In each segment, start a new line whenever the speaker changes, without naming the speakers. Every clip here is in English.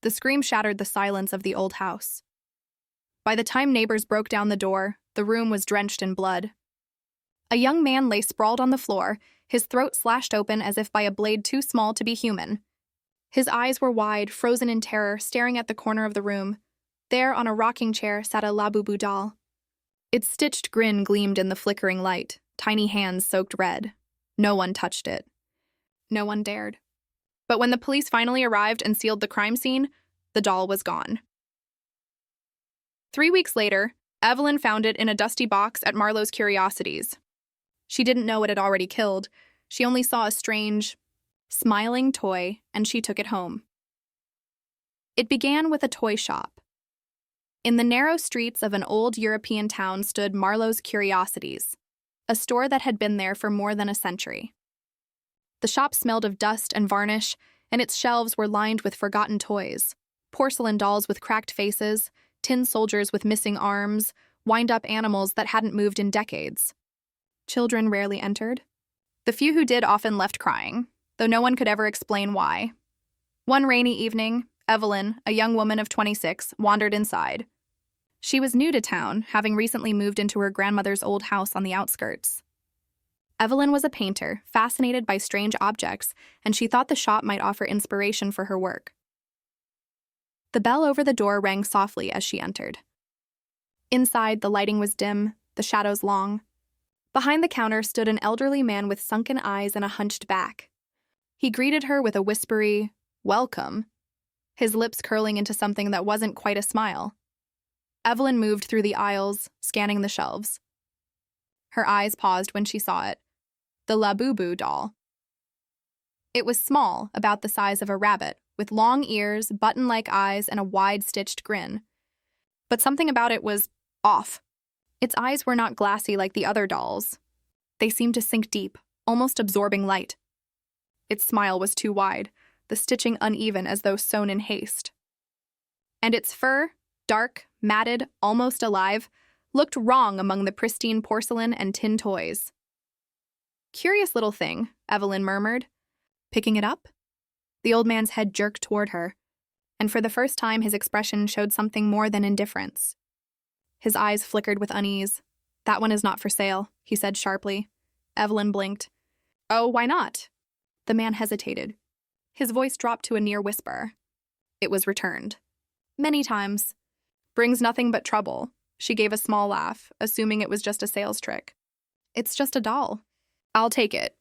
The scream shattered the silence of the old house. By the time neighbors broke down the door, the room was drenched in blood. A young man lay sprawled on the floor, his throat slashed open as if by a blade too small to be human. His eyes were wide, frozen in terror, staring at the corner of the room. There, on a rocking chair, sat a Labubu doll. Its stitched grin gleamed in the flickering light, tiny hands soaked red. No one touched it. No one dared. But when the police finally arrived and sealed the crime scene, the doll was gone. 3 weeks later, Evelyn found it in a dusty box at Marlowe's Curiosities. She didn't know it had already killed. She only saw a strange, smiling toy, and she took it home. It began with a toy shop. In the narrow streets of an old European town stood Marlowe's Curiosities, a store that had been there for more than a century. The shop smelled of dust and varnish, and its shelves were lined with forgotten toys, porcelain dolls with cracked faces, tin soldiers with missing arms, wind-up animals that hadn't moved in decades. Children rarely entered. The few who did often left crying, though no one could ever explain why. One rainy evening, Evelyn, a young woman of 26, wandered inside. She was new to town, having recently moved into her grandmother's old house on the outskirts. Evelyn was a painter, fascinated by strange objects, and she thought the shop might offer inspiration for her work. The bell over the door rang softly as she entered. Inside, the lighting was dim, the shadows long. Behind the counter stood an elderly man with sunken eyes and a hunched back. He greeted her with a whispery, "Welcome," his lips curling into something that wasn't quite a smile. Evelyn moved through the aisles, scanning the shelves. Her eyes paused when she saw it. The Labubu doll. It was small, about the size of a rabbit, with long ears, button-like eyes, and a wide stitched grin. But something about it was off. Its eyes were not glassy like the other dolls. They seemed to sink deep, almost absorbing light. Its smile was too wide, the stitching uneven as though sewn in haste. And its fur, dark, matted, almost alive, looked wrong among the pristine porcelain and tin toys. "Curious little thing," Evelyn murmured. "Picking it up?" The old man's head jerked toward her, and for the first time his expression showed something more than indifference. His eyes flickered with unease. "That one is not for sale," he said sharply. Evelyn blinked. "Oh, why not?" The man hesitated. His voice dropped to a near whisper. "It was returned. Many times. Brings nothing but trouble." She gave a small laugh, assuming it was just a sales trick. "It's just a doll." "I'll take it."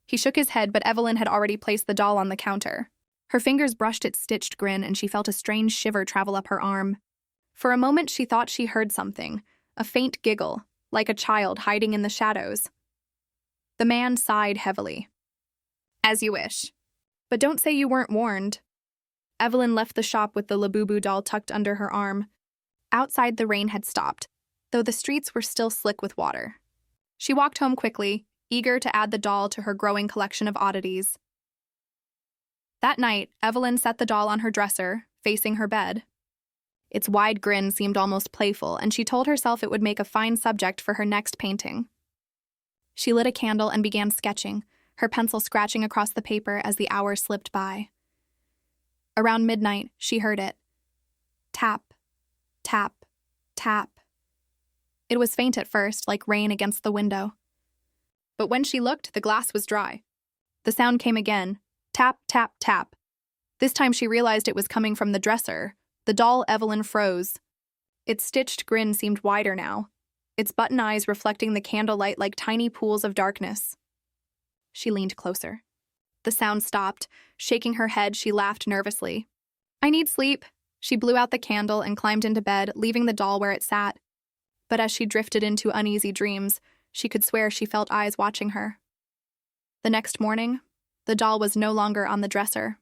He shook his head, but Evelyn had already placed the doll on the counter. Her fingers brushed its stitched grin, and she felt a strange shiver travel up her arm. For a moment she thought she heard something, a faint giggle, like a child hiding in the shadows. The man sighed heavily. "As you wish. But don't say you weren't warned." Evelyn left the shop with the Labubu doll tucked under her arm. Outside, the rain had stopped, though the streets were still slick with water. She walked home quickly, eager to add the doll to her growing collection of oddities. That night, Evelyn set the doll on her dresser, facing her bed. Its wide grin seemed almost playful, and she told herself it would make a fine subject for her next painting. She lit a candle and began sketching, her pencil scratching across the paper as the hours slipped by. Around midnight, she heard it. Tap, tap, tap. It was faint at first, like rain against the window. But when she looked, the glass was dry. The sound came again. Tap, tap, tap. This time she realized it was coming from the dresser. The doll Evelyn froze. Its stitched grin seemed wider now, its button eyes reflecting the candlelight like tiny pools of darkness. She leaned closer. The sound stopped. Shaking her head, she laughed nervously. "I need sleep." She blew out the candle and climbed into bed, leaving the doll where it sat. But as she drifted into uneasy dreams, she could swear she felt eyes watching her. The next morning, the doll was no longer on the dresser.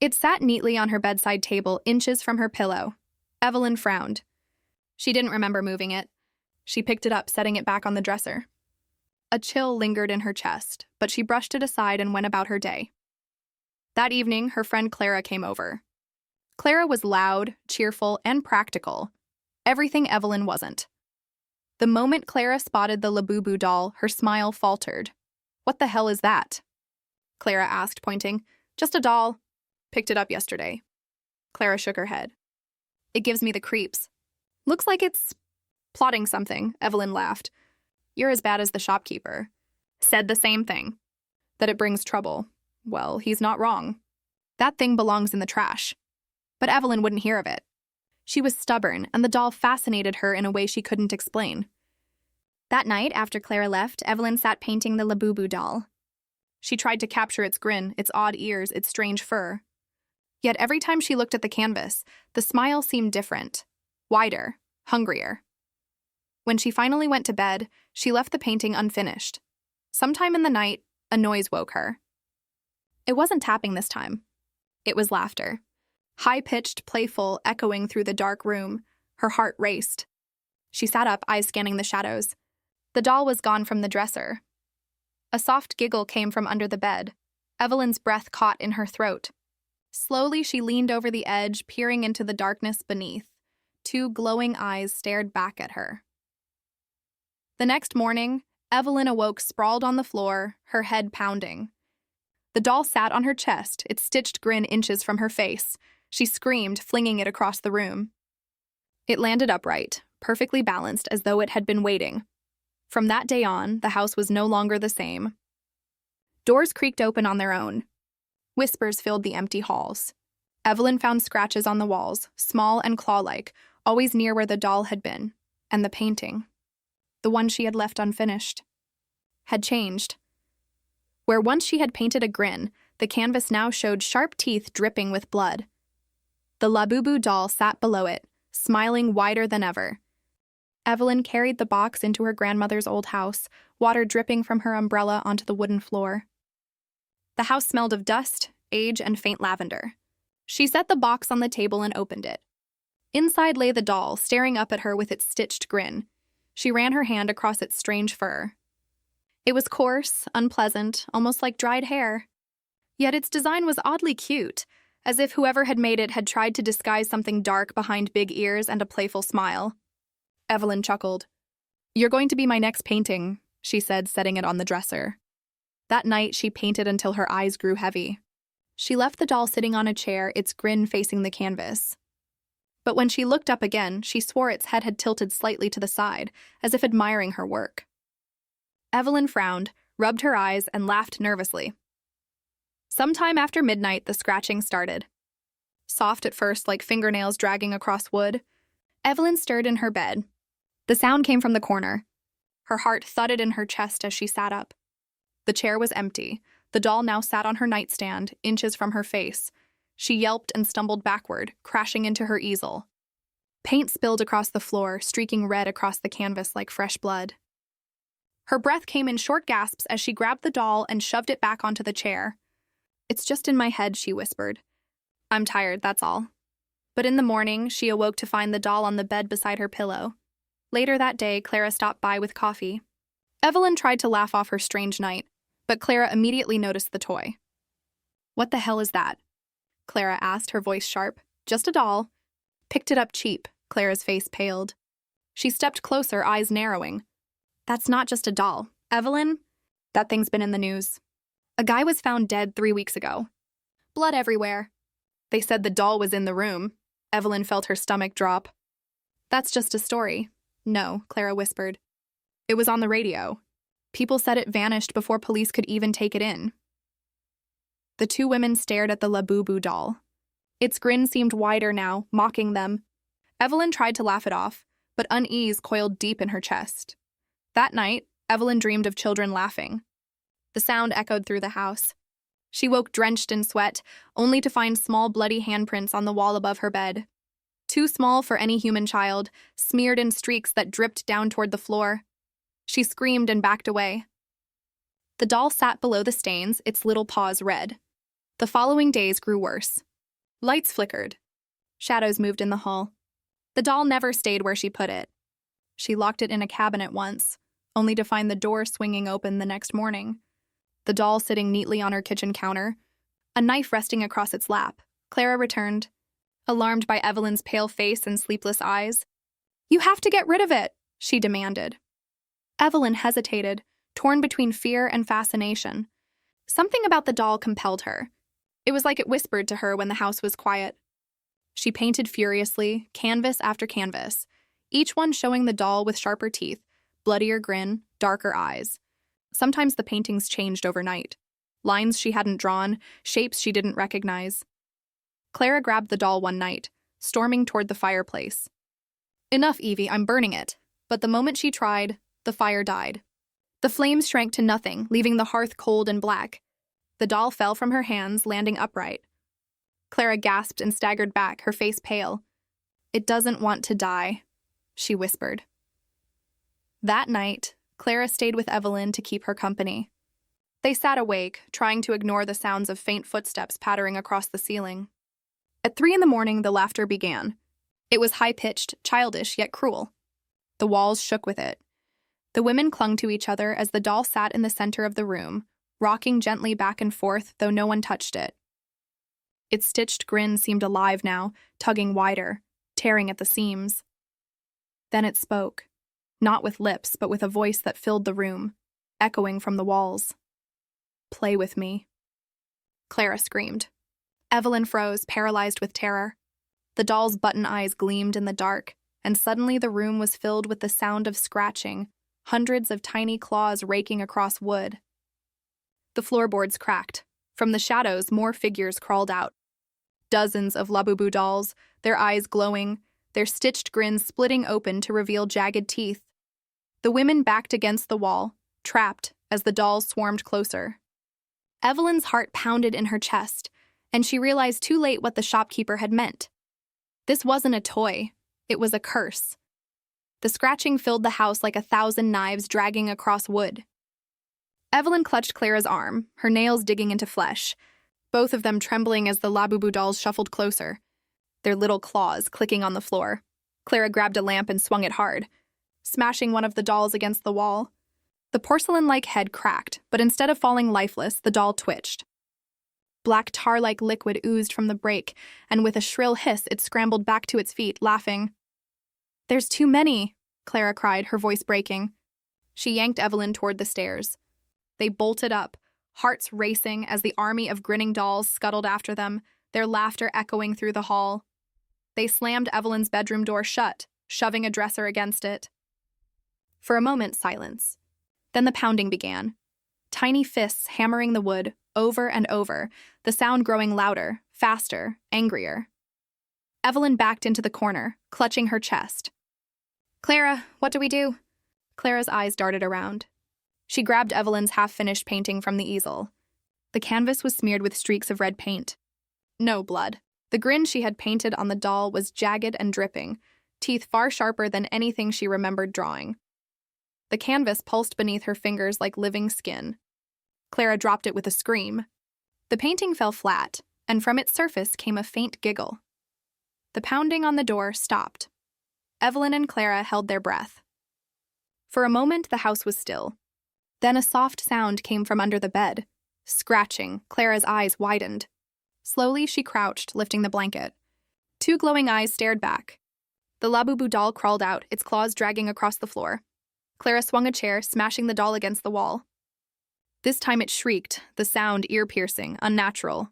It sat neatly on her bedside table, inches from her pillow. Evelyn frowned. She didn't remember moving it. She picked it up, setting it back on the dresser. A chill lingered in her chest, but she brushed it aside and went about her day. That evening, her friend Clara came over. Clara was loud, cheerful, and practical. Everything Evelyn wasn't. The moment Clara spotted the Labubu doll, her smile faltered. "What the hell is that?" Clara asked, pointing. "Just a doll. Picked it up yesterday." Clara shook her head. It gives me the creeps. Looks like it's plotting something, Evelyn laughed. You're as bad as the shopkeeper. Said the same thing. That it brings trouble. Well, he's not wrong. That thing belongs in the trash. But Evelyn wouldn't hear of it. She was stubborn, and the doll fascinated her in a way she couldn't explain. That night, after Clara left, Evelyn sat painting the Labubu doll. She tried to capture its grin, its odd ears, its strange fur. Yet every time she looked at the canvas, the smile seemed different, wider, hungrier. When she finally went to bed, she left the painting unfinished. Sometime in the night, a noise woke her. It wasn't tapping this time. It was laughter. High-pitched, playful, echoing through the dark room. Her heart raced. She sat up, eyes scanning the shadows. The doll was gone from the dresser. A soft giggle came from under the bed. Evelyn's breath caught in her throat. Slowly, she leaned over the edge, peering into the darkness beneath. Two glowing eyes stared back at her. The next morning, Evelyn awoke sprawled on the floor, her head pounding. The doll sat on her chest, its stitched grin inches from her face. She screamed, flinging it across the room. It landed upright, perfectly balanced, as though it had been waiting. From that day on, the house was no longer the same. Doors creaked open on their own. Whispers filled the empty halls. Evelyn found scratches on the walls, small and claw-like, always near where the doll had been, and the painting, the one she had left unfinished, had changed. Where once she had painted a grin, the canvas now showed sharp teeth dripping with blood. The Labubu doll sat below it, smiling wider than ever. Evelyn carried the box into her grandmother's old house, water dripping from her umbrella onto the wooden floor. The house smelled of dust, age, and faint lavender. She set the box on the table and opened it. Inside lay the doll, staring up at her with its stitched grin. She ran her hand across its strange fur. It was coarse, unpleasant, almost like dried hair. Yet its design was oddly cute, as if whoever had made it had tried to disguise something dark behind big ears and a playful smile. Evelyn chuckled. "You're going to be my next painting," she said, setting it on the dresser. That night, she painted until her eyes grew heavy. She left the doll sitting on a chair, its grin facing the canvas. But when she looked up again, she swore its head had tilted slightly to the side, as if admiring her work. Evelyn frowned, rubbed her eyes, and laughed nervously. Sometime after midnight, the scratching started. Soft at first, like fingernails dragging across wood, Evelyn stirred in her bed. The sound came from the corner. Her heart thudded in her chest as she sat up. The chair was empty. The doll now sat on her nightstand, inches from her face. She yelped and stumbled backward, crashing into her easel. Paint spilled across the floor, streaking red across the canvas like fresh blood. Her breath came in short gasps as she grabbed the doll and shoved it back onto the chair. "It's just in my head," she whispered. "I'm tired, that's all." But in the morning, she awoke to find the doll on the bed beside her pillow. Later that day, Clara stopped by with coffee. Evelyn tried to laugh off her strange night, but Clara immediately noticed the toy. "What the hell is that?" Clara asked, her voice sharp. "Just a doll." "Picked it up cheap." Clara's face paled. She stepped closer, eyes narrowing. "That's not just a doll. Evelyn, that thing's been in the news. A guy was found dead 3 weeks ago. Blood everywhere. They said the doll was in the room." Evelyn felt her stomach drop. "That's just a story." "No," Clara whispered. "It was on the radio. People said it vanished before police could even take it in." The two women stared at the Labubu doll. Its grin seemed wider now, mocking them. Evelyn tried to laugh it off, but unease coiled deep in her chest. That night, Evelyn dreamed of children laughing. The sound echoed through the house. She woke drenched in sweat, only to find small bloody handprints on the wall above her bed. Too small for any human child, smeared in streaks that dripped down toward the floor. She screamed and backed away. The doll sat below the stains, its little paws red. The following days grew worse. Lights flickered. Shadows moved in the hall. The doll never stayed where she put it. She locked it in a cabinet once, only to find the door swinging open the next morning. The doll sitting neatly on her kitchen counter, a knife resting across its lap. Clara returned, alarmed by Evelyn's pale face and sleepless eyes. "You have to get rid of it," she demanded. Evelyn hesitated, torn between fear and fascination. Something about the doll compelled her. It was like it whispered to her when the house was quiet. She painted furiously, canvas after canvas, each one showing the doll with sharper teeth, bloodier grin, darker eyes. Sometimes the paintings changed overnight. Lines she hadn't drawn, shapes she didn't recognize. Clara grabbed the doll one night, storming toward the fireplace. "Enough, Evie, I'm burning it." But the moment she tried, the fire died. The flames shrank to nothing, leaving the hearth cold and black. The doll fell from her hands, landing upright. Clara gasped and staggered back, her face pale. "It doesn't want to die," she whispered. That night, Clara stayed with Evelyn to keep her company. They sat awake, trying to ignore the sounds of faint footsteps pattering across the ceiling. At 3 a.m, the laughter began. It was high-pitched, childish, yet cruel. The walls shook with it. The women clung to each other as the doll sat in the center of the room, rocking gently back and forth, though no one touched it. Its stitched grin seemed alive now, tugging wider, tearing at the seams. Then it spoke, not with lips, but with a voice that filled the room, echoing from the walls. "Play with me." Clara screamed. Evelyn froze, paralyzed with terror. The doll's button eyes gleamed in the dark, and suddenly the room was filled with the sound of scratching, hundreds of tiny claws raking across wood. The floorboards cracked. From the shadows, more figures crawled out. Dozens of Labubu dolls, their eyes glowing, their stitched grins splitting open to reveal jagged teeth. The women backed against the wall, trapped as the dolls swarmed closer. Evelyn's heart pounded in her chest, and she realized too late what the shopkeeper had meant. This wasn't a toy. It was a curse. The scratching filled the house like 1,000 knives dragging across wood. Evelyn clutched Clara's arm, her nails digging into flesh, both of them trembling as the Labubu dolls shuffled closer, their little claws clicking on the floor. Clara grabbed a lamp and swung it hard, smashing one of the dolls against the wall. The porcelain-like head cracked, but instead of falling lifeless, the doll twitched. Black tar-like liquid oozed from the break, and with a shrill hiss, it scrambled back to its feet, laughing. "There's too many," Clara cried, her voice breaking. She yanked Evelyn toward the stairs. They bolted up, hearts racing as the army of grinning dolls scuttled after them, their laughter echoing through the hall. They slammed Evelyn's bedroom door shut, shoving a dresser against it. For a moment, silence. Then the pounding began. Tiny fists hammering the wood, over and over, the sound growing louder, faster, angrier. Evelyn backed into the corner, clutching her chest. "Clara, what do we do?" Clara's eyes darted around. She grabbed Evelyn's half-finished painting from the easel. The canvas was smeared with streaks of red paint. No blood. The grin she had painted on the doll was jagged and dripping, teeth far sharper than anything she remembered drawing. The canvas pulsed beneath her fingers like living skin. Clara dropped it with a scream. The painting fell flat, and from its surface came a faint giggle. The pounding on the door stopped. Evelyn and Clara held their breath. For a moment, the house was still. Then a soft sound came from under the bed. Scratching, Clara's eyes widened. Slowly, she crouched, lifting the blanket. 2 glowing eyes stared back. The Labubu doll crawled out, its claws dragging across the floor. Clara swung a chair, smashing the doll against the wall. This time it shrieked, the sound ear-piercing, unnatural.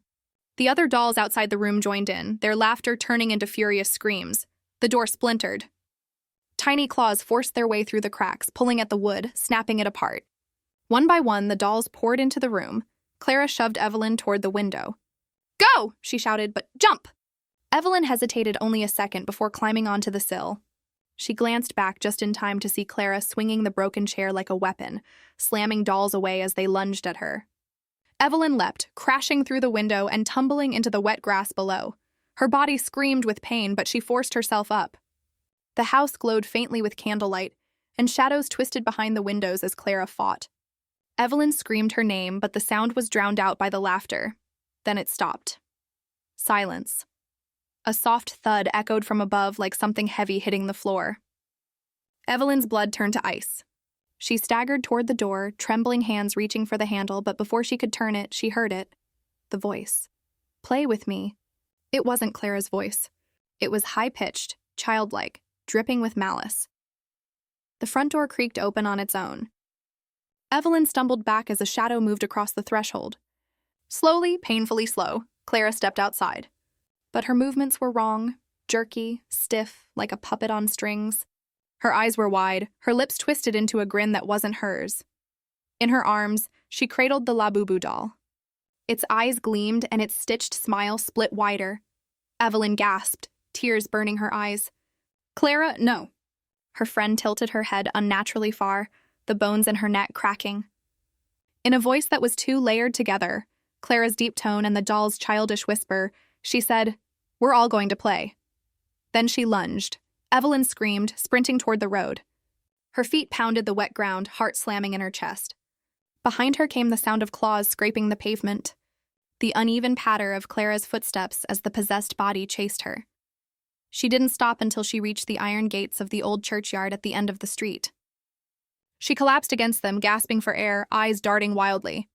The other dolls outside the room joined in, their laughter turning into furious screams. The door splintered. Tiny claws forced their way through the cracks, pulling at the wood, snapping it apart. One by one, the dolls poured into the room. Clara shoved Evelyn toward the window. "Go!" she shouted, "but jump!" Evelyn hesitated only a second before climbing onto the sill. She glanced back just in time to see Clara swinging the broken chair like a weapon, slamming dolls away as they lunged at her. Evelyn leapt, crashing through the window and tumbling into the wet grass below. Her body screamed with pain, but she forced herself up. The house glowed faintly with candlelight, and shadows twisted behind the windows as Clara fought. Evelyn screamed her name, but the sound was drowned out by the laughter. Then it stopped. Silence. A soft thud echoed from above like something heavy hitting the floor. Evelyn's blood turned to ice. She staggered toward the door, trembling hands reaching for the handle, but before she could turn it, she heard it. The voice. "Play with me." It wasn't Clara's voice. It was high-pitched, childlike, dripping with malice. The front door creaked open on its own. Evelyn stumbled back as a shadow moved across the threshold. Slowly, painfully slow, Clara stepped outside. But her movements were wrong. jerky, stiff, like a puppet on strings. Her eyes were wide, her lips twisted into a grin that wasn't hers. In her arms, she cradled the Labubu doll. Its eyes gleamed and its stitched smile split wider. Evelyn gasped, tears burning her eyes. "Clara, no." Her friend tilted her head unnaturally far, the bones in her neck cracking. In a voice that was too layered together, Clara's deep tone and the doll's childish whisper, she said, "We're all going to play." Then she lunged. Evelyn screamed, sprinting toward the road. Her feet pounded the wet ground, heart slamming in her chest. Behind her came the sound of claws scraping the pavement, the uneven patter of Clara's footsteps as the possessed body chased her. She didn't stop until she reached the iron gates of the old churchyard at the end of the street. She collapsed against them, gasping for air, eyes darting wildly.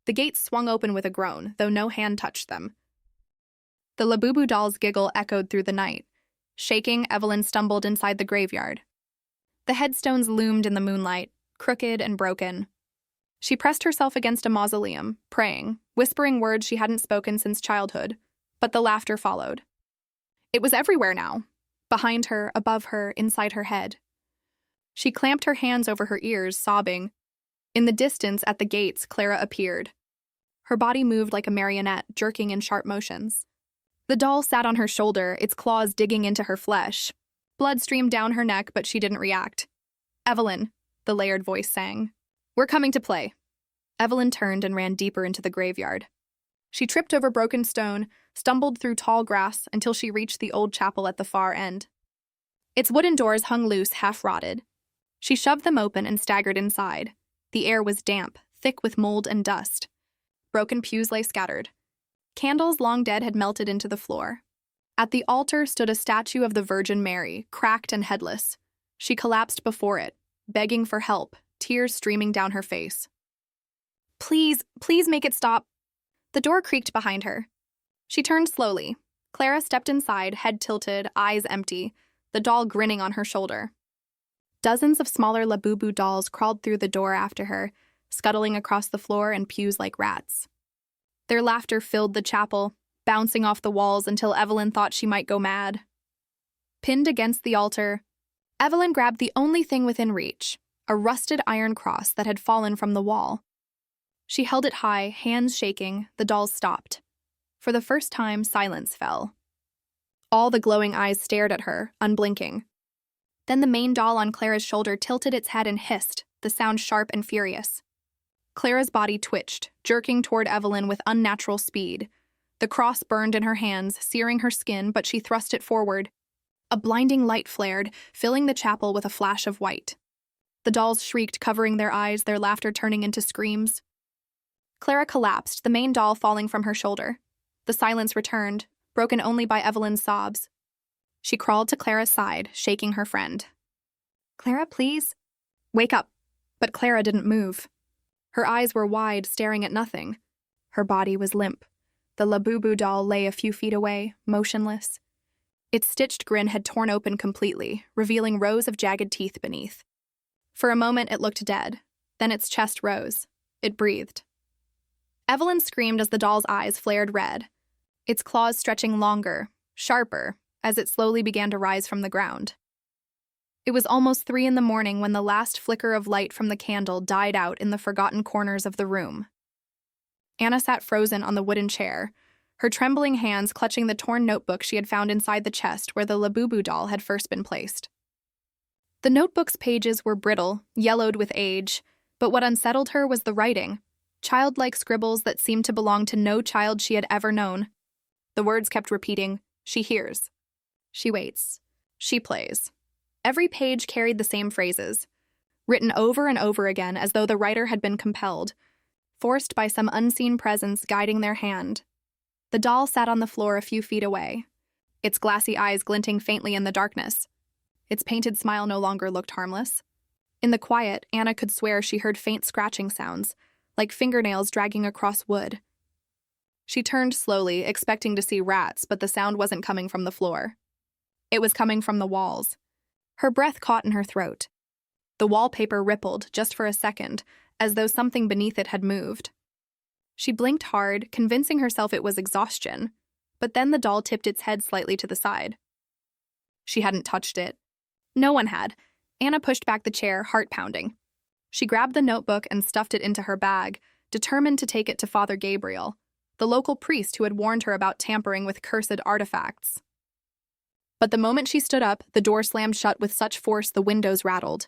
The gates swung open with a groan, though no hand touched them. The Labubu doll's giggle echoed through the night. Shaking, Evelyn stumbled inside the graveyard. The headstones loomed in the moonlight, crooked and broken. She pressed herself against a mausoleum, praying, whispering words she hadn't spoken since childhood, but the laughter followed. It was everywhere now, behind her, above her, inside her head. She clamped her hands over her ears, sobbing. In the distance, at the gates, Clara appeared. Her body moved like a marionette, jerking in sharp motions. The doll sat on her shoulder, its claws digging into her flesh. Blood streamed down her neck, but she didn't react. "Evelyn," the layered voice sang. "We're coming to play." Evelyn turned and ran deeper into the graveyard. She tripped over broken stone, stumbled through tall grass until she reached the old chapel at the far end. Its wooden doors hung loose, half-rotted. She shoved them open and staggered inside. The air was damp, thick with mold and dust. Broken pews lay scattered. Candles long dead had melted into the floor. At the altar stood a statue of the Virgin Mary, cracked and headless. She collapsed before it, begging for help, tears streaming down her face. "Please, please make it stop." The door creaked behind her. She turned slowly. Clara stepped inside, head tilted, eyes empty, the doll grinning on her shoulder. Dozens of smaller Labubu dolls crawled through the door after her, scuttling across the floor and pews like rats. Their laughter filled the chapel, bouncing off the walls until Evelyn thought she might go mad. Pinned against the altar, Evelyn grabbed the only thing within reach, a rusted iron cross that had fallen from the wall. She held it high, hands shaking, the dolls stopped. For the first time, silence fell. All the glowing eyes stared at her, unblinking. Then the main doll on Clara's shoulder tilted its head and hissed, the sound sharp and furious. Clara's body twitched, jerking toward Evelyn with unnatural speed. The cross burned in her hands, searing her skin, but she thrust it forward. A blinding light flared, filling the chapel with a flash of white. The dolls shrieked, covering their eyes, their laughter turning into screams. Clara collapsed, the main doll falling from her shoulder. The silence returned, broken only by Evelyn's sobs. She crawled to Clara's side, shaking her friend. "Clara, please?" "Wake up." But Clara didn't move. Her eyes were wide, staring at nothing. Her body was limp. The Labubu doll lay a few feet away, motionless. Its stitched grin had torn open completely, revealing rows of jagged teeth beneath. For a moment it looked dead. Then its chest rose. It breathed. Evelyn screamed as the doll's eyes flared red, its claws stretching longer, sharper, as it slowly began to rise from the ground. It was almost 3 a.m. when the last flicker of light from the candle died out in the forgotten corners of the room. Anna sat frozen on the wooden chair, her trembling hands clutching the torn notebook she had found inside the chest where the Labubu doll had first been placed. The notebook's pages were brittle, yellowed with age, but what unsettled her was the writing, childlike scribbles that seemed to belong to no child she had ever known. The words kept repeating, "She hears. She waits. She plays." Every page carried the same phrases, written over and over again as though the writer had been compelled, forced by some unseen presence guiding their hand. The doll sat on the floor a few feet away, its glassy eyes glinting faintly in the darkness. Its painted smile no longer looked harmless. In the quiet, Anna could swear she heard faint scratching sounds, like fingernails dragging across wood. She turned slowly, expecting to see rats, but the sound wasn't coming from the floor. It was coming from the walls. Her breath caught in her throat. The wallpaper rippled, just for a second, as though something beneath it had moved. She blinked hard, convincing herself it was exhaustion, but then the doll tipped its head slightly to the side. She hadn't touched it. No one had. Anna pushed back the chair, heart pounding. She grabbed the notebook and stuffed it into her bag, determined to take it to Father Gabriel, the local priest who had warned her about tampering with cursed artifacts. But the moment she stood up, the door slammed shut with such force the windows rattled.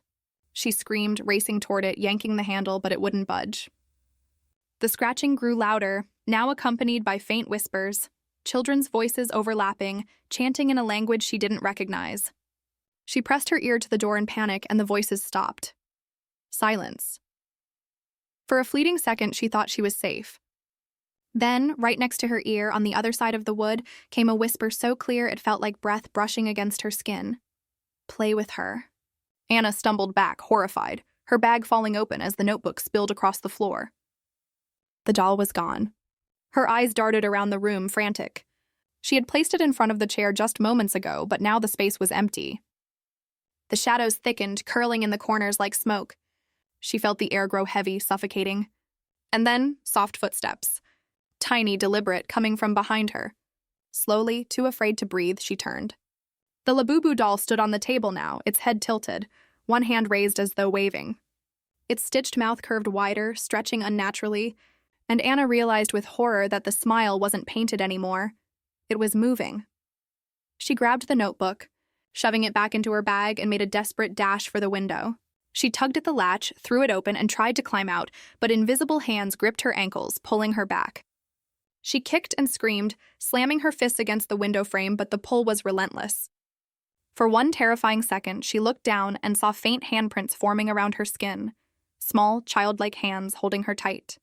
She screamed, racing toward it, yanking the handle, but it wouldn't budge. The scratching grew louder, now accompanied by faint whispers, children's voices overlapping, chanting in a language she didn't recognize. She pressed her ear to the door in panic, and the voices stopped. Silence. For a fleeting second, she thought she was safe. Then, right next to her ear, on the other side of the wood, came a whisper so clear it felt like breath brushing against her skin. Play with her. Anna stumbled back, horrified, her bag falling open as the notebook spilled across the floor. The doll was gone. Her eyes darted around the room, frantic. She had placed it in front of the chair just moments ago, but now the space was empty. The shadows thickened, curling in the corners like smoke. She felt the air grow heavy, suffocating. And then, soft footsteps. Tiny, deliberate, coming from behind her. Slowly, too afraid to breathe, she turned. The Labubu doll stood on the table now, its head tilted, one hand raised as though waving. Its stitched mouth curved wider, stretching unnaturally, and Anna realized with horror that the smile wasn't painted anymore. It was moving. She grabbed the notebook, shoving it back into her bag, and made a desperate dash for the window. She tugged at the latch, threw it open, and tried to climb out, but invisible hands gripped her ankles, pulling her back. She kicked and screamed, slamming her fists against the window frame, but the pull was relentless. For one terrifying second, she looked down and saw faint handprints forming around her skin, small, childlike hands holding her tight.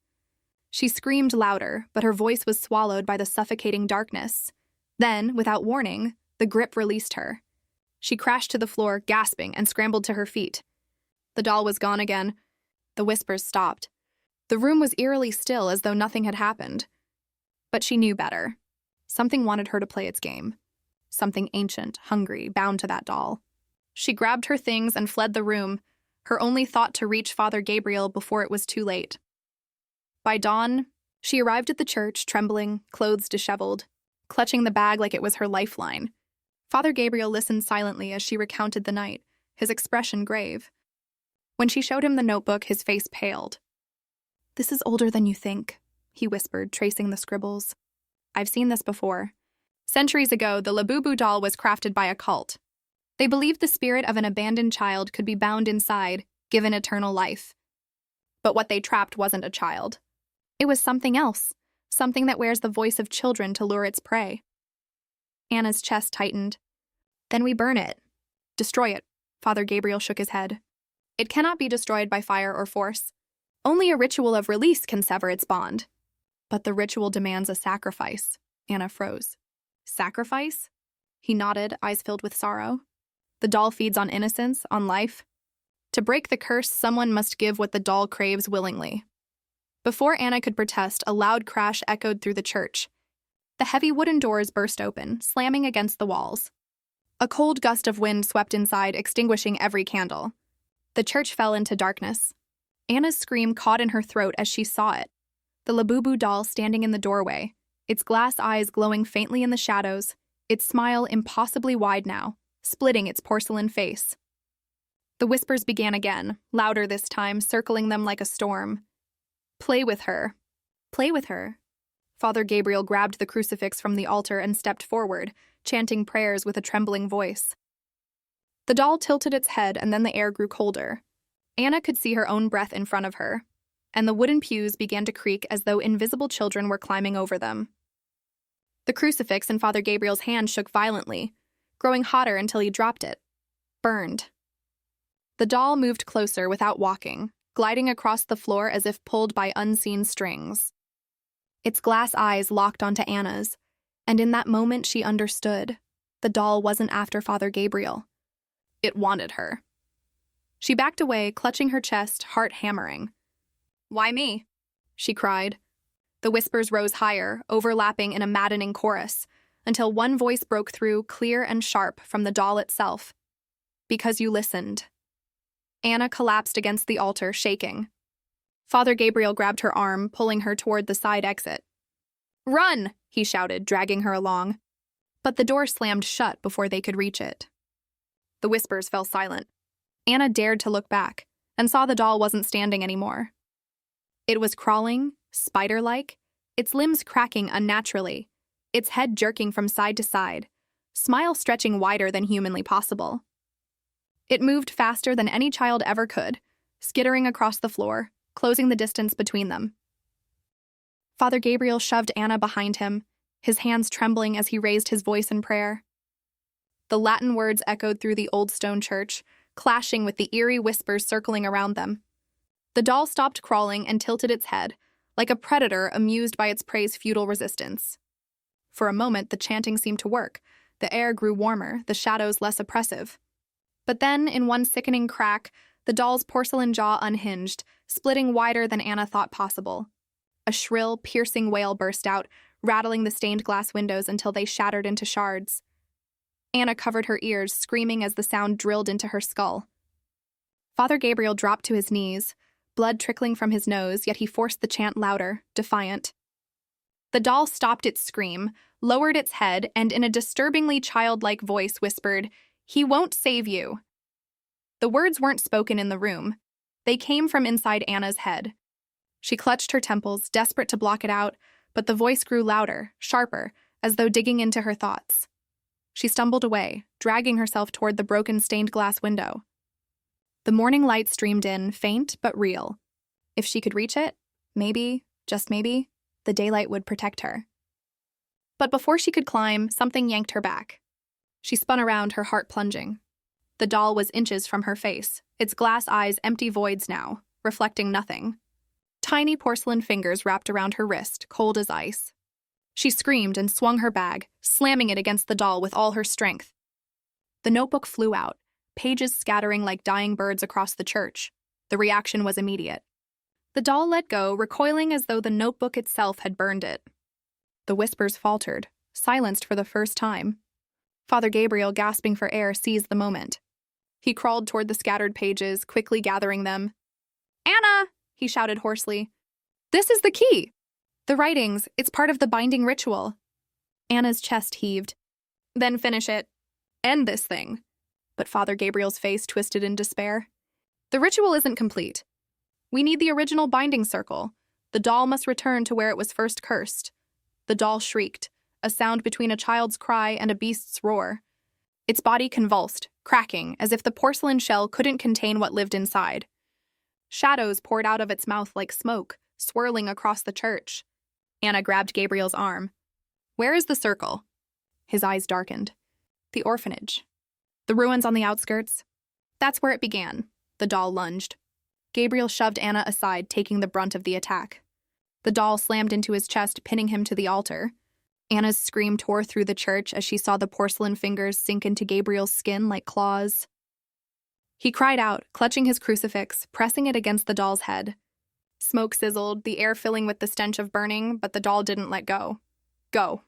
She screamed louder, but her voice was swallowed by the suffocating darkness. Then, without warning, the grip released her. She crashed to the floor, gasping, and scrambled to her feet. The doll was gone again. The whispers stopped. The room was eerily still, as though nothing had happened. But she knew better. Something wanted her to play its game. Something ancient, hungry, bound to that doll. She grabbed her things and fled the room, her only thought to reach Father Gabriel before it was too late. By dawn, she arrived at the church, trembling, clothes disheveled, clutching the bag like it was her lifeline. Father Gabriel listened silently as she recounted the night, his expression grave. When she showed him the notebook, his face paled. "This is older than you think," he whispered, tracing the scribbles. "I've seen this before. Centuries ago, the Labubu doll was crafted by a cult. They believed the spirit of an abandoned child could be bound inside, given eternal life. But what they trapped wasn't a child. It was something else, something that wears the voice of children to lure its prey." Anna's chest tightened. "Then we burn it. Destroy it." Father Gabriel shook his head. "It cannot be destroyed by fire or force. Only a ritual of release can sever its bond." "But the ritual demands a sacrifice." Anna froze. "Sacrifice?" He nodded, eyes filled with sorrow. "The doll feeds on innocence, on life. To break the curse, someone must give what the doll craves willingly." Before Anna could protest, a loud crash echoed through the church. The heavy wooden doors burst open, slamming against the walls. A cold gust of wind swept inside, extinguishing every candle. The church fell into darkness. Anna's scream caught in her throat as she saw it. The Labubu doll standing in the doorway, its glass eyes glowing faintly in the shadows, its smile impossibly wide now, splitting its porcelain face. The whispers began again, louder this time, circling them like a storm. "Play with her. Play with her." Father Gabriel grabbed the crucifix from the altar and stepped forward, chanting prayers with a trembling voice. The doll tilted its head, and then the air grew colder. Anna could see her own breath in front of her, and the wooden pews began to creak as though invisible children were climbing over them. The crucifix in Father Gabriel's hand shook violently, growing hotter until he dropped it. Burned. The doll moved closer without walking, gliding across the floor as if pulled by unseen strings. Its glass eyes locked onto Anna's, and in that moment she understood. The doll wasn't after Father Gabriel. It wanted her. She backed away, clutching her chest, heart hammering. "Why me?" she cried. The whispers rose higher, overlapping in a maddening chorus, until one voice broke through, clear and sharp, from the doll itself. "Because you listened." Anna collapsed against the altar, shaking. Father Gabriel grabbed her arm, pulling her toward the side exit. "Run!" he shouted, dragging her along. But the door slammed shut before they could reach it. The whispers fell silent. Anna dared to look back and saw the doll wasn't standing anymore. It was crawling, spider-like, its limbs cracking unnaturally, its head jerking from side to side, smile stretching wider than humanly possible. It moved faster than any child ever could, skittering across the floor, closing the distance between them. Father Gabriel shoved Anna behind him, his hands trembling as he raised his voice in prayer. The Latin words echoed through the old stone church, clashing with the eerie whispers circling around them. The doll stopped crawling and tilted its head, like a predator amused by its prey's futile resistance. For a moment, the chanting seemed to work. The air grew warmer, the shadows less oppressive. But then, in one sickening crack, the doll's porcelain jaw unhinged, splitting wider than Anna thought possible. A shrill, piercing wail burst out, rattling the stained glass windows until they shattered into shards. Anna covered her ears, screaming as the sound drilled into her skull. Father Gabriel dropped to his knees, blood trickling from his nose, yet he forced the chant louder, defiant. The doll stopped its scream, lowered its head, and in a disturbingly childlike voice whispered, "He won't save you." The words weren't spoken in the room. They came from inside Anna's head. She clutched her temples, desperate to block it out, but the voice grew louder, sharper, as though digging into her thoughts. She stumbled away, dragging herself toward the broken stained glass window. The morning light streamed in, faint but real. If she could reach it, maybe, just maybe, the daylight would protect her. But before she could climb, something yanked her back. She spun around, her heart plunging. The doll was inches from her face, its glass eyes empty voids now, reflecting nothing. Tiny porcelain fingers wrapped around her wrist, cold as ice. She screamed and swung her bag, slamming it against the doll with all her strength. The notebook flew out, pages scattering like dying birds across the church. The reaction was immediate. The doll let go, recoiling as though the notebook itself had burned it. The whispers faltered, silenced for the first time. Father Gabriel, gasping for air, seized the moment. He crawled toward the scattered pages, quickly gathering them. "Anna!" he shouted hoarsely. "This is the key! The writings, it's part of the binding ritual." Anna's chest heaved. "Then finish it. End this thing." But Father Gabriel's face twisted in despair. "The ritual isn't complete. We need the original binding circle. The doll must return to where it was first cursed." The doll shrieked, a sound between a child's cry and a beast's roar. Its body convulsed, cracking, as if the porcelain shell couldn't contain what lived inside. Shadows poured out of its mouth like smoke, swirling across the church. Anna grabbed Gabriel's arm. "Where is the circle?" His eyes darkened. "The orphanage. The ruins on the outskirts. That's where it began." The doll lunged. Gabriel shoved Anna aside, taking the brunt of the attack. The doll slammed into his chest, pinning him to the altar. Anna's scream tore through the church as she saw the porcelain fingers sink into Gabriel's skin like claws. He cried out, clutching his crucifix, pressing it against the doll's head. Smoke sizzled, the air filling with the stench of burning, but the doll didn't let go. "Go,"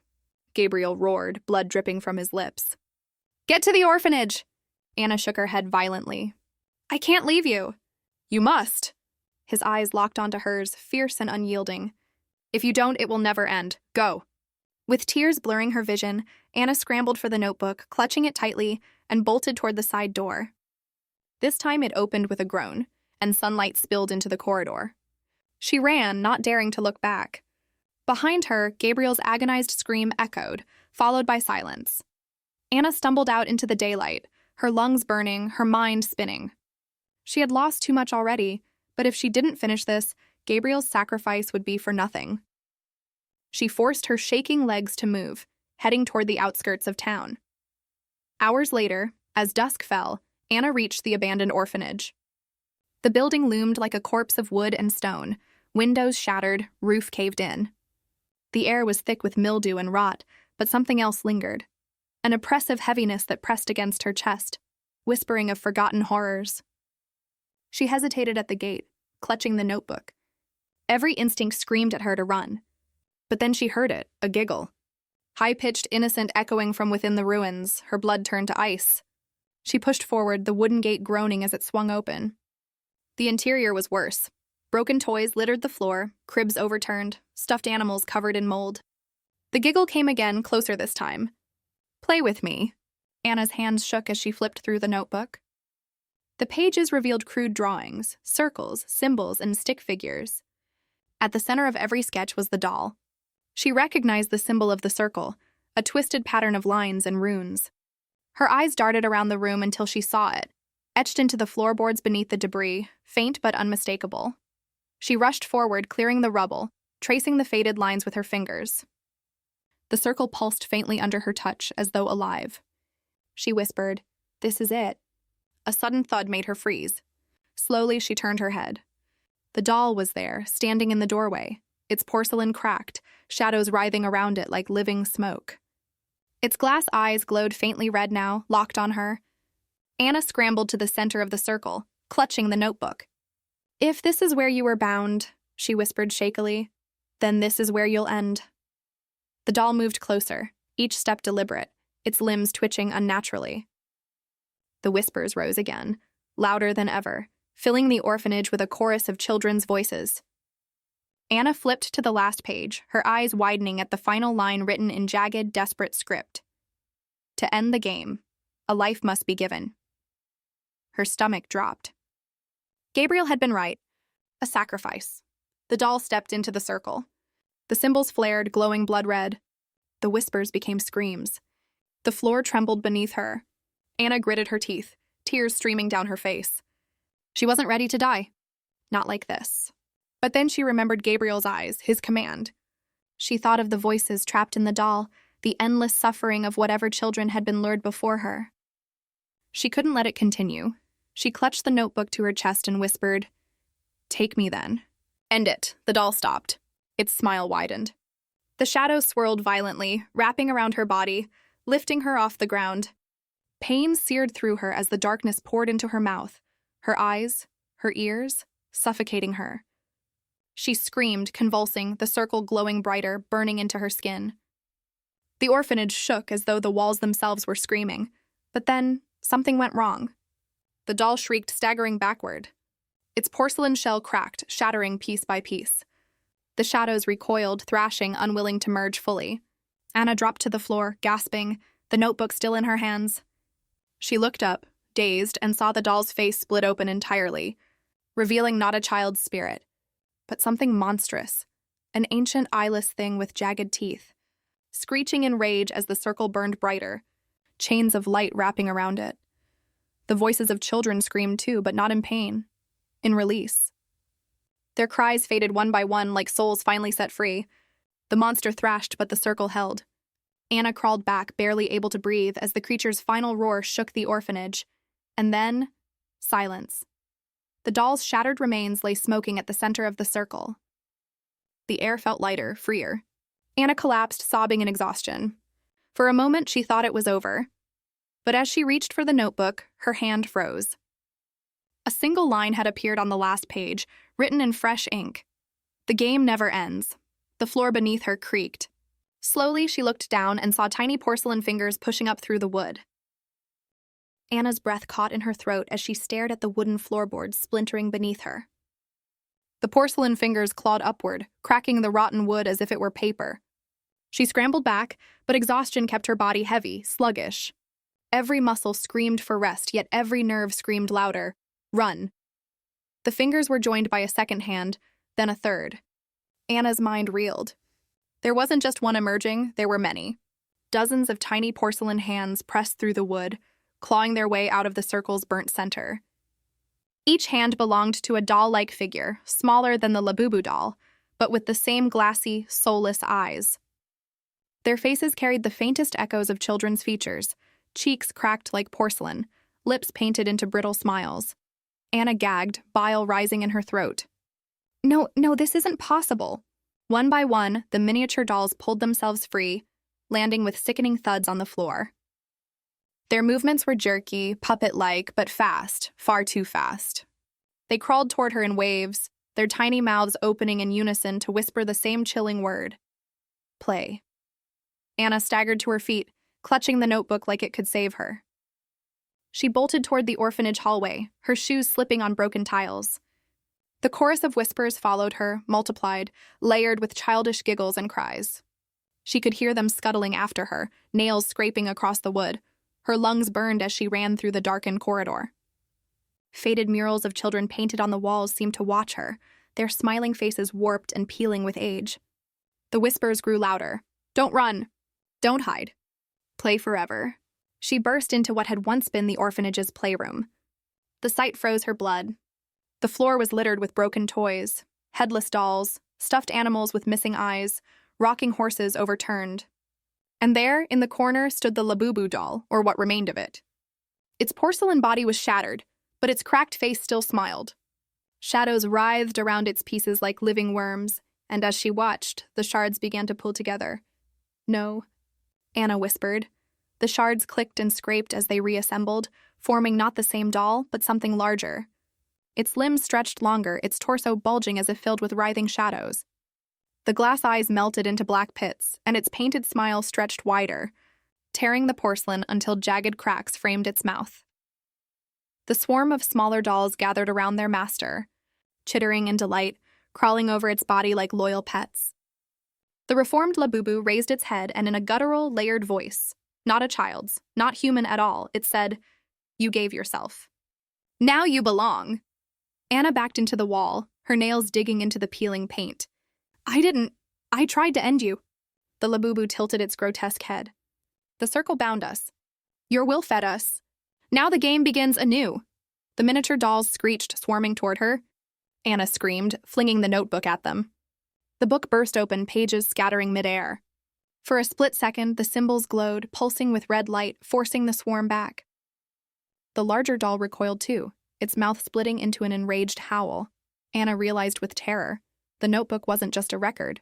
Gabriel roared, blood dripping from his lips. "Get to the orphanage!" Anna shook her head violently. "I can't leave you." "You must." His eyes locked onto hers, fierce and unyielding. "If you don't, it will never end. Go." With tears blurring her vision, Anna scrambled for the notebook, clutching it tightly, and bolted toward the side door. This time it opened with a groan, and sunlight spilled into the corridor. She ran, not daring to look back. Behind her, Gabriel's agonized scream echoed, followed by silence. Anna stumbled out into the daylight, her lungs burning, her mind spinning. She had lost too much already, but if she didn't finish this, Gabriel's sacrifice would be for nothing. She forced her shaking legs to move, heading toward the outskirts of town. Hours later, as dusk fell, Anna reached the abandoned orphanage. The building loomed like a corpse of wood and stone, windows shattered, roof caved in. The air was thick with mildew and rot, but something else lingered. An oppressive heaviness that pressed against her chest, whispering of forgotten horrors. She hesitated at the gate, clutching the notebook. Every instinct screamed at her to run. But then she heard it, a giggle. High-pitched, innocent echoing from within the ruins, her blood turned to ice. She pushed forward, the wooden gate groaning as it swung open. The interior was worse. Broken toys littered the floor, cribs overturned, stuffed animals covered in mold. The giggle came again, closer this time. "Play with me." Anna's hands shook as she flipped through the notebook. The pages revealed crude drawings, circles, symbols, and stick figures. At the center of every sketch was the doll. She recognized the symbol of the circle, a twisted pattern of lines and runes. Her eyes darted around the room until she saw it, etched into the floorboards beneath the debris, faint but unmistakable. She rushed forward, clearing the rubble, tracing the faded lines with her fingers. The circle pulsed faintly under her touch, as though alive. She whispered, "This is it." A sudden thud made her freeze. Slowly, she turned her head. The doll was there, standing in the doorway, its porcelain cracked, shadows writhing around it like living smoke. Its glass eyes glowed faintly red now, locked on her. Anna scrambled to the center of the circle, clutching the notebook. "If this is where you were bound," she whispered shakily, "then this is where you'll end." The doll moved closer, each step deliberate, its limbs twitching unnaturally. The whispers rose again, louder than ever, filling the orphanage with a chorus of children's voices. Anna flipped to the last page, her eyes widening at the final line written in jagged, desperate script. "To end the game, a life must be given." Her stomach dropped. Gabriel had been right. A sacrifice. The doll stepped into the circle. The symbols flared, glowing blood red. The whispers became screams. The floor trembled beneath her. Anna gritted her teeth, tears streaming down her face. She wasn't ready to die. Not like this. But then she remembered Gabriel's eyes, his command. She thought of the voices trapped in the doll, the endless suffering of whatever children had been lured before her. She couldn't let it continue. She clutched the notebook to her chest and whispered, "Take me then." "End it." The doll stopped. Its smile widened. The shadows swirled violently, wrapping around her body, lifting her off the ground. Pain seared through her as the darkness poured into her mouth, her eyes, her ears, suffocating her. She screamed, convulsing, the circle glowing brighter, burning into her skin. The orphanage shook as though the walls themselves were screaming. But then, something went wrong. The doll shrieked, staggering backward. Its porcelain shell cracked, shattering piece by piece. The shadows recoiled, thrashing, unwilling to merge fully. Anna dropped to the floor, gasping, the notebook still in her hands. She looked up, dazed, and saw the doll's face split open entirely, revealing not a child's spirit, but something monstrous, an ancient eyeless thing with jagged teeth, screeching in rage as the circle burned brighter, chains of light wrapping around it. The voices of children screamed too, but not in pain, in release. Their cries faded one by one like souls finally set free. The monster thrashed, but the circle held. Anna crawled back, barely able to breathe, as the creature's final roar shook the orphanage. And then, silence. The doll's shattered remains lay smoking at the center of the circle. The air felt lighter, freer. Anna collapsed, sobbing in exhaustion. For a moment, she thought it was over. But as she reached for the notebook, her hand froze. A single line had appeared on the last page, written in fresh ink. "The game never ends." The floor beneath her creaked. Slowly, she looked down and saw tiny porcelain fingers pushing up through the wood. Anna's breath caught in her throat as she stared at the wooden floorboards splintering beneath her. The porcelain fingers clawed upward, cracking the rotten wood as if it were paper. She scrambled back, but exhaustion kept her body heavy, sluggish. Every muscle screamed for rest, yet every nerve screamed louder, "Run." The fingers were joined by a second hand, then a third. Anna's mind reeled. There wasn't just one emerging, there were many. Dozens of tiny porcelain hands pressed through the wood, clawing their way out of the circle's burnt center. Each hand belonged to a doll-like figure, smaller than the Labubu doll, but with the same glassy, soulless eyes. Their faces carried the faintest echoes of children's features, cheeks cracked like porcelain, lips painted into brittle smiles. Anna gagged, bile rising in her throat. No, this isn't possible." One by one, the miniature dolls pulled themselves free, landing with sickening thuds on the floor. Their movements were jerky, puppet-like, but fast, far too fast. They crawled toward her in waves, their tiny mouths opening in unison to whisper the same chilling word. "Play." Anna staggered to her feet, clutching the notebook like it could save her. She bolted toward the orphanage hallway, her shoes slipping on broken tiles. The chorus of whispers followed her, multiplied, layered with childish giggles and cries. She could hear them scuttling after her, nails scraping across the wood. Her lungs burned as she ran through the darkened corridor. Faded murals of children painted on the walls seemed to watch her, their smiling faces warped and peeling with age. The whispers grew louder. Don't run. Don't hide. Play forever. She burst into what had once been the orphanage's playroom. The sight froze her blood. The floor was littered with broken toys, headless dolls, stuffed animals with missing eyes, rocking horses overturned. And there, in the corner, stood the Labubu doll, or what remained of it. Its porcelain body was shattered, but its cracked face still smiled. Shadows writhed around its pieces like living worms, and as she watched, the shards began to pull together. No, Anna whispered. The shards clicked and scraped as they reassembled, forming not the same doll, but something larger. Its limbs stretched longer, its torso bulging as if filled with writhing shadows. The glass eyes melted into black pits, and its painted smile stretched wider, tearing the porcelain until jagged cracks framed its mouth. The swarm of smaller dolls gathered around their master, chittering in delight, crawling over its body like loyal pets. The reformed Labubu raised its head and in a guttural, layered voice, not a child's, not human at all, it said, "You gave yourself. Now you belong." Anna backed into the wall, her nails digging into the peeling paint. I tried to end you. The Labubu tilted its grotesque head. The circle bound us. Your will fed us. Now the game begins anew. The miniature dolls screeched, swarming toward her. Anna screamed, flinging the notebook at them. The book burst open, pages scattering midair. For a split second, the symbols glowed, pulsing with red light, forcing the swarm back. The larger doll recoiled too, its mouth splitting into an enraged howl. Anna realized with terror, the notebook wasn't just a record.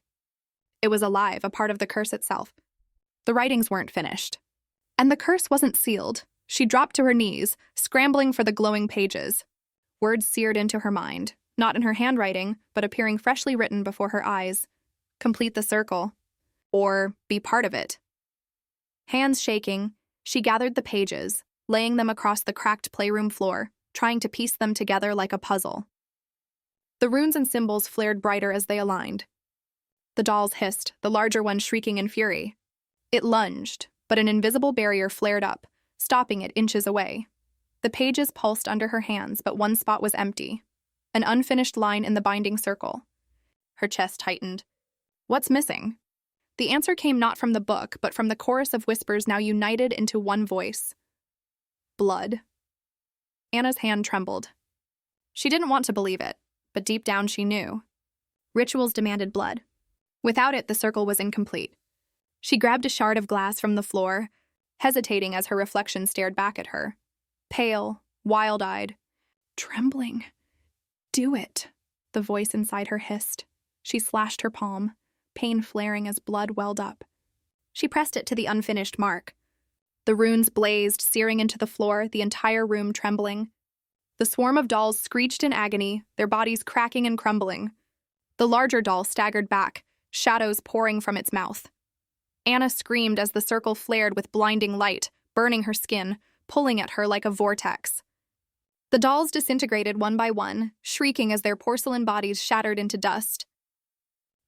It was alive, a part of the curse itself. The writings weren't finished. And the curse wasn't sealed. She dropped to her knees, scrambling for the glowing pages. Words seared into her mind, not in her handwriting, but appearing freshly written before her eyes. Complete the circle. Or be part of it. Hands shaking, she gathered the pages, laying them across the cracked playroom floor, trying to piece them together like a puzzle. The runes and symbols flared brighter as they aligned. The dolls hissed, the larger one shrieking in fury. It lunged, but an invisible barrier flared up, stopping it inches away. The pages pulsed under her hands, but one spot was empty. An unfinished line in the binding circle. Her chest tightened. What's missing? The answer came not from the book, but from the chorus of whispers now united into one voice. Blood. Anna's hand trembled. She didn't want to believe it, but deep down she knew. Rituals demanded blood. Without it, the circle was incomplete. She grabbed a shard of glass from the floor, hesitating as her reflection stared back at her. Pale, wild-eyed, trembling. Do it, the voice inside her hissed. She slashed her palm, pain flaring as blood welled up. She pressed it to the unfinished mark. The runes blazed, searing into the floor, the entire room trembling. The swarm of dolls screeched in agony, their bodies cracking and crumbling. The larger doll staggered back, shadows pouring from its mouth. Anna screamed as the circle flared with blinding light, burning her skin, pulling at her like a vortex. The dolls disintegrated one by one, shrieking as their porcelain bodies shattered into dust.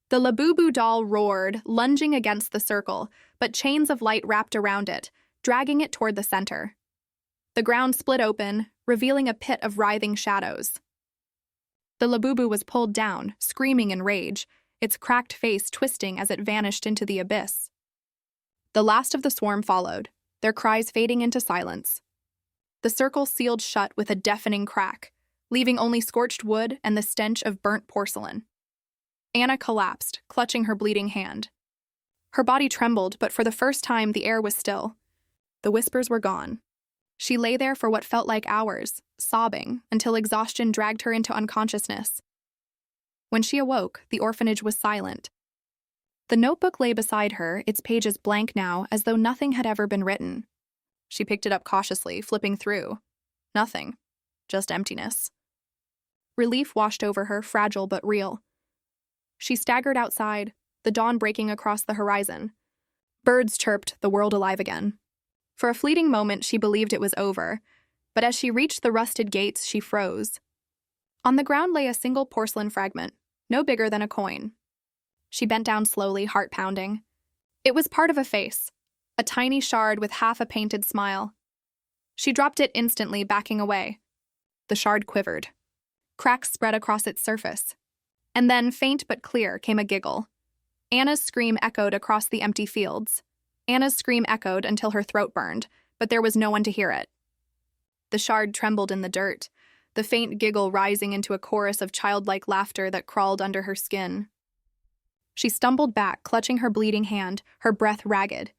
The Labubu doll roared, lunging against the circle, but chains of light wrapped around it, dragging it toward the center. The ground split open, revealing a pit of writhing shadows. The Labubu was pulled down, screaming in rage, its cracked face twisting as it vanished into the abyss. The last of the swarm followed, their cries fading into silence. The circle sealed shut with a deafening crack, leaving only scorched wood and the stench of burnt porcelain. Anna collapsed, clutching her bleeding hand. Her body trembled, but for the first time the air was still. The whispers were gone. She lay there for what felt like hours, sobbing, until exhaustion dragged her into unconsciousness. When she awoke, the orphanage was silent. The notebook lay beside her, its pages blank now, as though nothing had ever been written. She picked it up cautiously, flipping through. Nothing. Just emptiness. Relief washed over her, fragile but real. She staggered outside, the dawn breaking across the horizon. Birds chirped, the world alive again. For a fleeting moment, she believed it was over, but as she reached the rusted gates, she froze. On the ground lay a single porcelain fragment, no bigger than a coin. She bent down slowly, heart pounding. It was part of a face, a tiny shard with half a painted smile. She dropped it instantly, backing away. The shard quivered. Cracks spread across its surface. And then, faint but clear, came a giggle. Anna's scream echoed across the empty fields. Anna's scream echoed until her throat burned, but there was no one to hear it. The shard trembled in the dirt, the faint giggle rising into a chorus of childlike laughter that crawled under her skin. She stumbled back, clutching her bleeding hand, her breath ragged.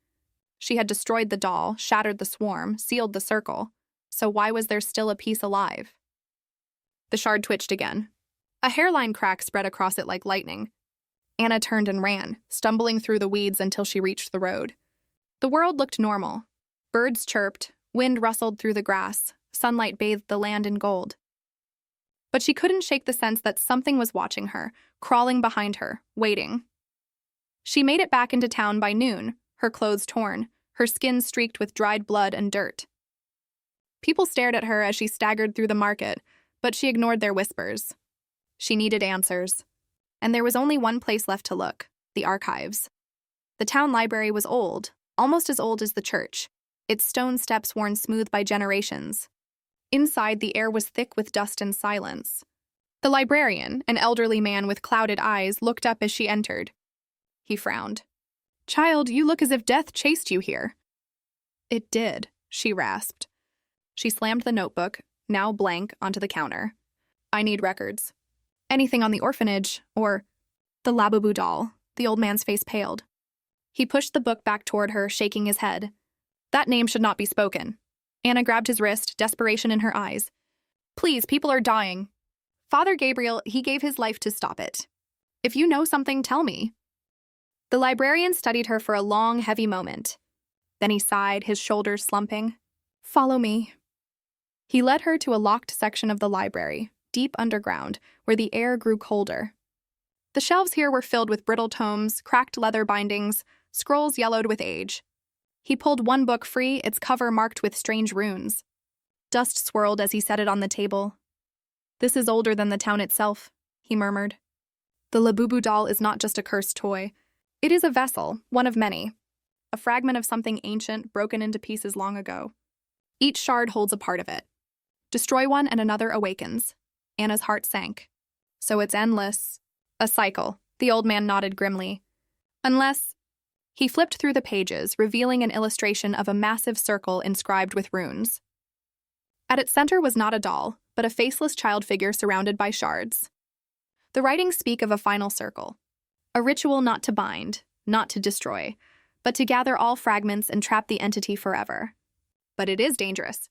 She had destroyed the doll, shattered the swarm, sealed the circle. So why was there still a piece alive? The shard twitched again. A hairline crack spread across it like lightning. Anna turned and ran, stumbling through the weeds until she reached the road. The world looked normal. Birds chirped, wind rustled through the grass, sunlight bathed the land in gold. But she couldn't shake the sense that something was watching her, crawling behind her, waiting. She made it back into town by noon, her clothes torn, her skin streaked with dried blood and dirt. People stared at her as she staggered through the market, but she ignored their whispers. She needed answers. And there was only one place left to look, the archives. The town library was old, almost as old as the church, its stone steps worn smooth by generations. Inside, the air was thick with dust and silence. The librarian, an elderly man with clouded eyes, looked up as she entered. He frowned. "Child, you look as if death chased you here." "It did," she rasped. She slammed the notebook, now blank, onto the counter. "I need records. Anything on the orphanage, or the Labubu doll." The old man's face paled. He pushed the book back toward her, shaking his head. "That name should not be spoken." Anna grabbed his wrist, desperation in her eyes. "Please, people are dying. Father Gabriel, he gave his life to stop it. If you know something, tell me." The librarian studied her for a long, heavy moment. Then he sighed, his shoulders slumping. "Follow me." He led her to a locked section of the library, deep underground, where the air grew colder. The shelves here were filled with brittle tomes, cracked leather bindings, scrolls yellowed with age. He pulled one book free, its cover marked with strange runes. Dust swirled as he set it on the table. "This is older than the town itself," he murmured. "The Labubu doll is not just a cursed toy. It is a vessel, one of many. A fragment of something ancient, broken into pieces long ago. Each shard holds a part of it. Destroy one and another awakens." Anna's heart sank. "So it's endless. A cycle," the old man nodded grimly. "Unless—" He flipped through the pages, revealing an illustration of a massive circle inscribed with runes. At its center was not a doll, but a faceless child figure surrounded by shards. The writings speak of a final circle. A ritual not to bind, not to destroy, but to gather all fragments and trap the entity forever. But it is dangerous.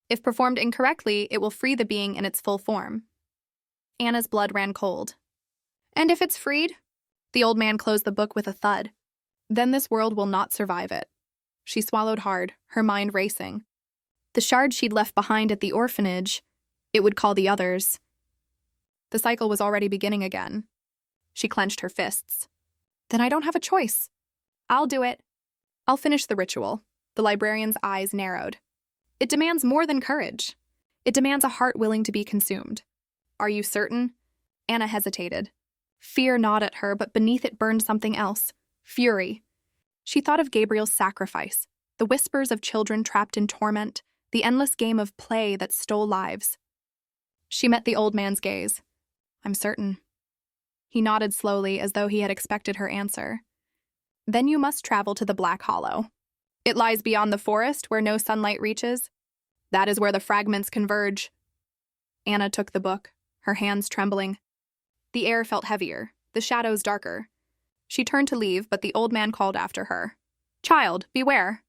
If performed incorrectly, it will free the being in its full form. Anna's blood ran cold. "And if it's freed?" The old man closed the book with a thud. "Then this world will not survive it." She swallowed hard, her mind racing. The shard she'd left behind at the orphanage, it would call the others. The cycle was already beginning again. She clenched her fists. "Then I don't have a choice. I'll do it. I'll finish the ritual." The librarian's eyes narrowed. "It demands more than courage. It demands a heart willing to be consumed." "Are you certain?" Anna hesitated. Fear gnawed at her, but beneath it burned something else. Fury. She thought of Gabriel's sacrifice, the whispers of children trapped in torment, the endless game of play that stole lives. She met the old man's gaze. "I'm certain." He nodded slowly, as though he had expected her answer. "Then you must travel to the Black Hollow. It lies beyond the forest, where no sunlight reaches. That is where the fragments converge." Anna took the book, her hands trembling. The air felt heavier, the shadows darker. She turned to leave, but the old man called after her. "Child, beware.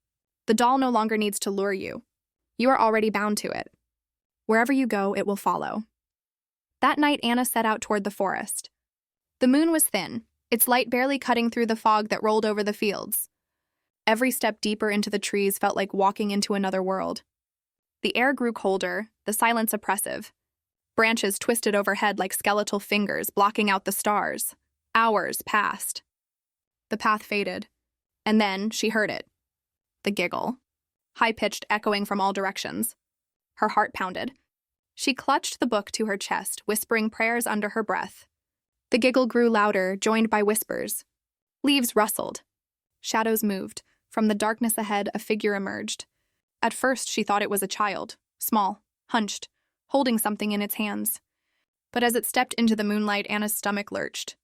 The doll no longer needs to lure you. You are already bound to it. Wherever you go, it will follow." That night, Anna set out toward the forest. The moon was thin, its light barely cutting through the fog that rolled over the fields. Every step deeper into the trees felt like walking into another world. The air grew colder, the silence oppressive. Branches twisted overhead like skeletal fingers, blocking out the stars. Hours passed. The path faded. And then she heard it. The giggle. High-pitched, echoing from all directions. Her heart pounded. She clutched the book to her chest, whispering prayers under her breath. The giggle grew louder, joined by whispers. Leaves rustled. Shadows moved. From the darkness ahead, a figure emerged. At first, she thought it was a child, small, hunched, holding something in its hands. But as it stepped into the moonlight, Anna's stomach lurched.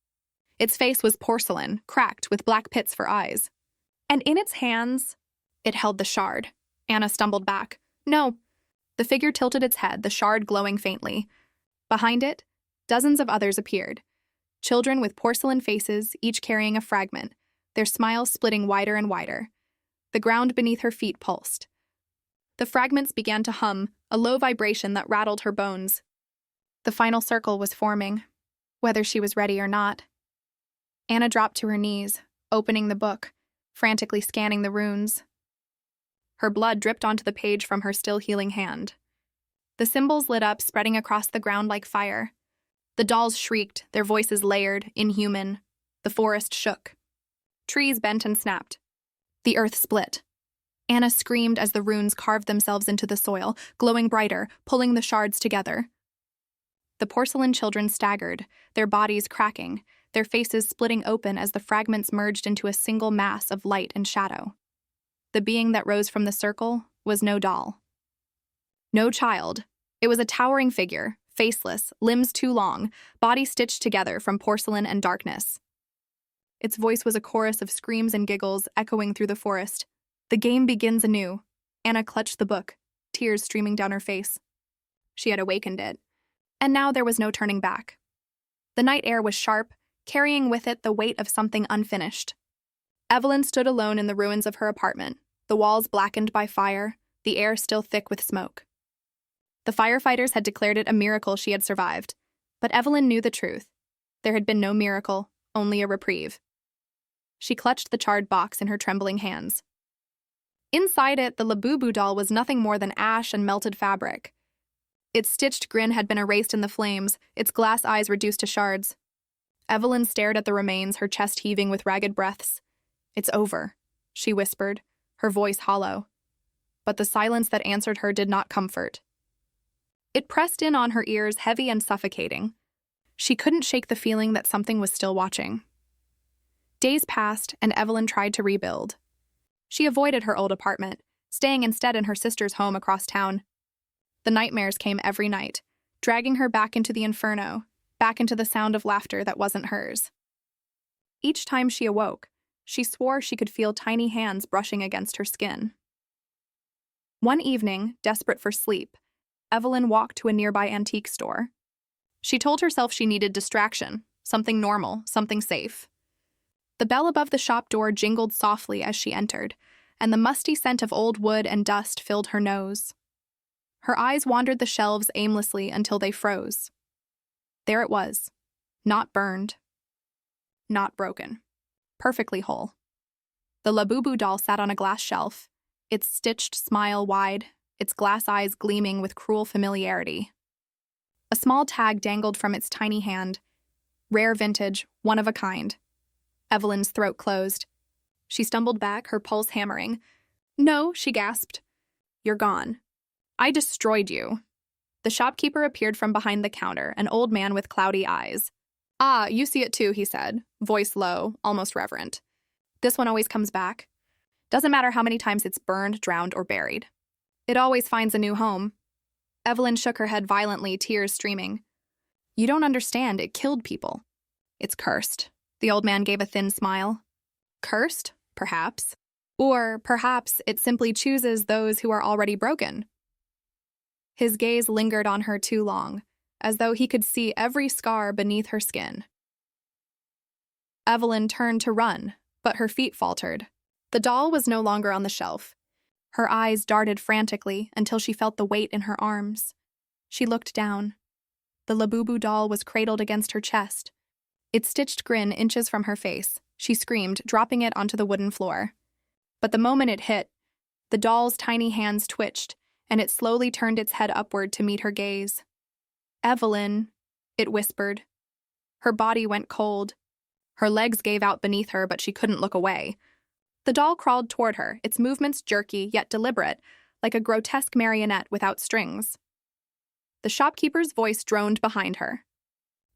Its face was porcelain, cracked with black pits for eyes. And in its hands, it held the shard. Anna stumbled back. No. The figure tilted its head, the shard glowing faintly. Behind it, dozens of others appeared. Children with porcelain faces, each carrying a fragment, their smiles splitting wider and wider. The ground beneath her feet pulsed. The fragments began to hum, a low vibration that rattled her bones. The final circle was forming, whether she was ready or not. Anna dropped to her knees, opening the book, frantically scanning the runes. Her blood dripped onto the page from her still healing hand. The symbols lit up, spreading across the ground like fire. The dolls shrieked, their voices layered, inhuman. The forest shook. Trees bent and snapped. The earth split. Anna screamed as the runes carved themselves into the soil, glowing brighter, pulling the shards together. The porcelain children staggered, their bodies cracking, their faces splitting open as the fragments merged into a single mass of light and shadow. The being that rose from the circle was no doll. No child. It was a towering figure, faceless, limbs too long, body stitched together from porcelain and darkness. Its voice was a chorus of screams and giggles echoing through the forest. The game begins anew. Anna clutched the book, tears streaming down her face. She had awakened it, and now there was no turning back. The night air was sharp, carrying with it the weight of something unfinished. Evelyn stood alone in the ruins of her apartment, the walls blackened by fire, the air still thick with smoke. The firefighters had declared it a miracle she had survived, but Evelyn knew the truth. There had been no miracle, only a reprieve. She clutched the charred box in her trembling hands. Inside it, the Labubu doll was nothing more than ash and melted fabric. Its stitched grin had been erased in the flames, its glass eyes reduced to shards. Evelyn stared at the remains, her chest heaving with ragged breaths. "It's over," she whispered, her voice hollow. But the silence that answered her did not comfort. It pressed in on her ears, heavy and suffocating. She couldn't shake the feeling that something was still watching. Days passed, and Evelyn tried to rebuild. She avoided her old apartment, staying instead in her sister's home across town. The nightmares came every night, dragging her back into the inferno, back into the sound of laughter that wasn't hers. Each time she awoke, she swore she could feel tiny hands brushing against her skin. One evening, desperate for sleep, Evelyn walked to a nearby antique store. She told herself she needed distraction, something normal, something safe. The bell above the shop door jingled softly as she entered, and the musty scent of old wood and dust filled her nose. Her eyes wandered the shelves aimlessly until they froze. There it was, not burned, not broken, perfectly whole. The Labubu doll sat on a glass shelf, its stitched smile wide, its glass eyes gleaming with cruel familiarity. A small tag dangled from its tiny hand. Rare vintage, one of a kind. Evelyn's throat closed. She stumbled back, her pulse hammering. "No," she gasped. "You're gone. I destroyed you." The shopkeeper appeared from behind the counter, an old man with cloudy eyes. "Ah, you see it too," he said, voice low, almost reverent. "This one always comes back. Doesn't matter how many times it's burned, drowned, or buried. It always finds a new home." Evelyn shook her head violently, tears streaming. "You don't understand, it killed people. It's cursed." The old man gave a thin smile. "Cursed? Perhaps. Or perhaps it simply chooses those who are already broken." His gaze lingered on her too long, as though he could see every scar beneath her skin. Evelyn turned to run, but her feet faltered. The doll was no longer on the shelf. Her eyes darted frantically until she felt the weight in her arms. She looked down. The Labubu doll was cradled against her chest. Its stitched grin inches from her face. She screamed, dropping it onto the wooden floor. But the moment it hit, the doll's tiny hands twitched, and it slowly turned its head upward to meet her gaze. "Evelyn," it whispered. Her body went cold. Her legs gave out beneath her, but she couldn't look away. The doll crawled toward her, its movements jerky yet deliberate, like a grotesque marionette without strings. The shopkeeper's voice droned behind her.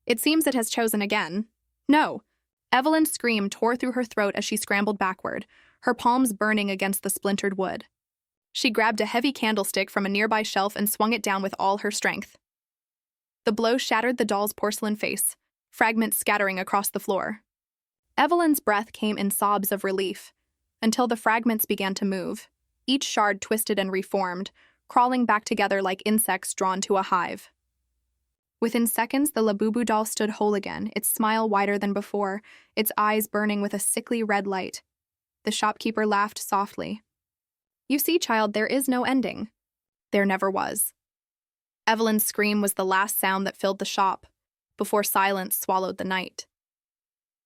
"It seems it has chosen again." "No!" Evelyn's scream tore through her throat as she scrambled backward, her palms burning against the splintered wood. She grabbed a heavy candlestick from a nearby shelf and swung it down with all her strength. The blow shattered the doll's porcelain face, fragments scattering across the floor. Evelyn's breath came in sobs of relief, until the fragments began to move. Each shard twisted and reformed, crawling back together like insects drawn to a hive. Within seconds, the Labubu doll stood whole again, its smile wider than before, its eyes burning with a sickly red light. The shopkeeper laughed softly. "You see, child, there is no ending." There never was. Evelyn's scream was the last sound that filled the shop, before silence swallowed the night.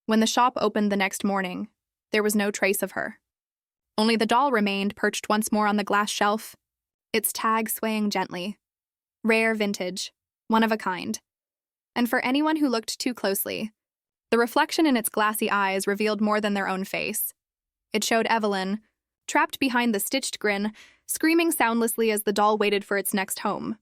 When the shop opened the next morning, there was no trace of her. Only the doll remained, perched once more on the glass shelf, its tag swaying gently. Rare vintage, one of a kind. And for anyone who looked too closely, the reflection in its glassy eyes revealed more than their own face. It showed Evelyn, trapped behind the stitched grin, screaming soundlessly as the doll waited for its next home.